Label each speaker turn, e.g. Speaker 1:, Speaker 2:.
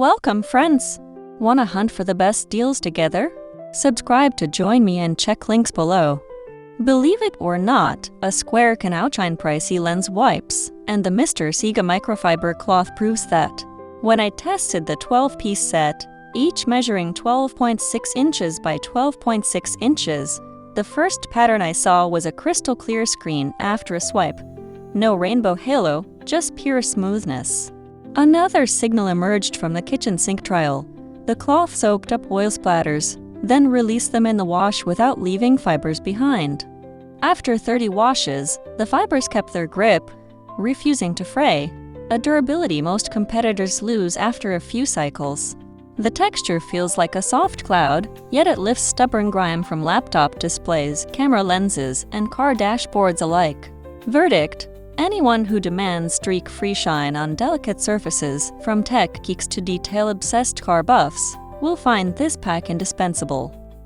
Speaker 1: Welcome, friends! Wanna hunt for the best deals together? Subscribe to join me and check links below. Believe it or not, a square can outshine pricey lens wipes, and the MR.SIGA Microfiber Cloth proves that. When I tested the 12-piece set, each measuring 12.6 inches by 12.6 inches, the first pattern I saw was a crystal clear screen after a swipe. No rainbow halo, just pure smoothness. Another signal emerged from the kitchen sink trial. The cloth soaked up oil splatters, then released them in the wash without leaving fibers behind. After 30 washes, the fibers kept their grip, refusing to fray, a durability most competitors lose after a few cycles. The texture feels like a soft cloud, yet it lifts stubborn grime from laptop displays, camera lenses, and car dashboards alike. Verdict: anyone who demands streak-free shine on delicate surfaces, from tech geeks to detail-obsessed car buffs, will find this pack indispensable.